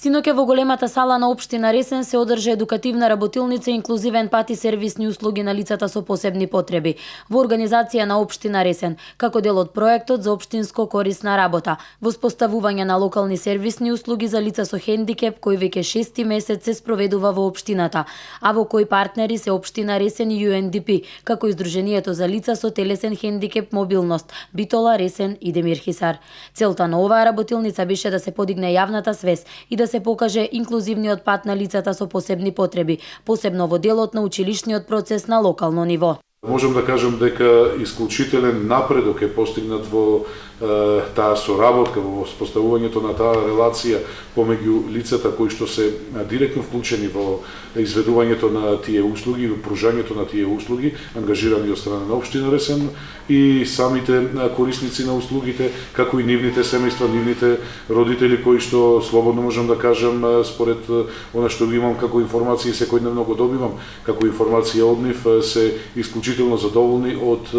Синоќа во големата сала на општина Ресен се одржа едукативна работилница инклузивен пат и сервисни услуги на лицата со посебни потреби во организација на општина Ресен, како дел од проектот за општинско корисна работа, воспоставување на локални сервисни услуги за лица со хендикеп кој веќе 6 месец се спроведува во општината, а во кој партнери се општина Ресен и UNDP, како и Сдруженијето за лица со телесен хендикеп мобилност, Битола, Ресен и Демир Хисар. Целта на оваа работилница беше да се подигне јавната свест и да се покаже инклузивниот пат на лицата со посебни потреби, посебно во делот на училишниот процес на локално ниво. Можам да кажам дека исклучителен напредок е постигнат во таа соработка, во воспоставувањето на таа релација помеѓу лицата кои што се директно вклучени во изведувањето на тие услуги, во пружањето на тие услуги, ангажирани од страна на општина Ресен и самите корисници на услугите, како и нивните семејства, нивните родители кои што слободно можам да кажам според она што го имам како информации секојдневно го добивам, како информација од нив се исклучително задоволни од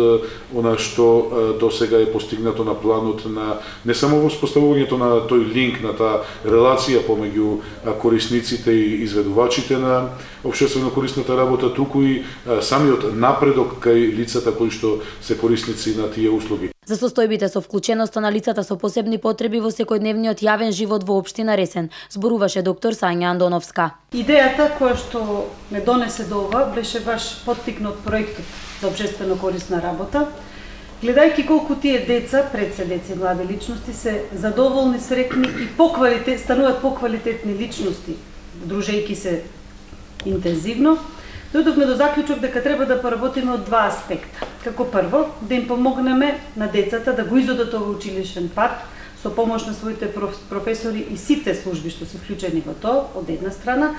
она што досега е постигнато на планот на не само воспоставувањето на тој линк, на таа релација помеѓу корисниците и изведувачите на општествено корисната работа, туку и самиот напредок кај лицата кои што се корисници на тие услуги. За состојбите со вклученоста на лицата со посебни потреби во секојдневниот јавен живот во општина Ресен, зборуваше доктор Сања Андоновска. Идејата која што ме донесе до ова беше баш поттикнат проектот за општествено корисна работа. Гледајќи колку тие деца, пред се деца и млади личности, се задоволни, среќни и стануваат поквалитетни личности, дружејќи се интензивно, дојдовме до заклучок дека треба да поработиме од два аспекта. Како прво, да им помогнеме на децата да го изодат овој училишен пат со помош на своите професори и сите служби што се вклучени во тоа, од една страна,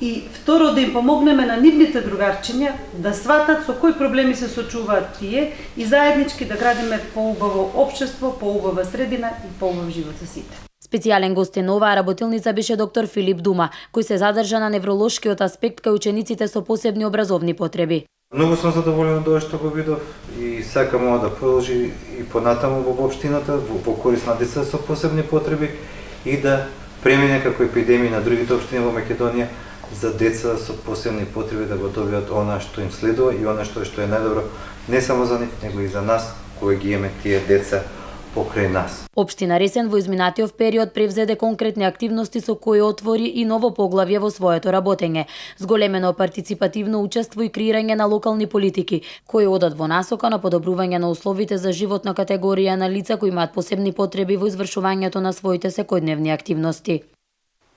и второ, да им помогнеме на нивните другарчиња да сватат со кои проблеми се соочуваат тие и заеднички да градиме поубаво општество, поубава средина и поубав живот за сите. Специјален гостин на оваа работилница беше доктор Филип Дума, кој се задржа на невролошкиот аспект кај учениците со посебни образовни потреби. Многу сум задоволен од ова што го видов и сакам да продолжи и понатаму во општината, во корис на деца со посебни потреби и да премине како епидемија на другите општини во Македонија за деца со посебни потреби да го добијат она што им следува и она што е најдобро не само за нив, него и за нас кои ги имаме тие деца покрај нас. Општина Ресен во изминатиот период превзеде конкретни активности со кои отвори и ново поглавје во своето работење, зголемено партиципативно учество и креирање на локални политики, кои одат во насока на подобрување на условите за живот на категорија на лица кои имаат посебни потреби во извршувањето на своите секојдневни активности.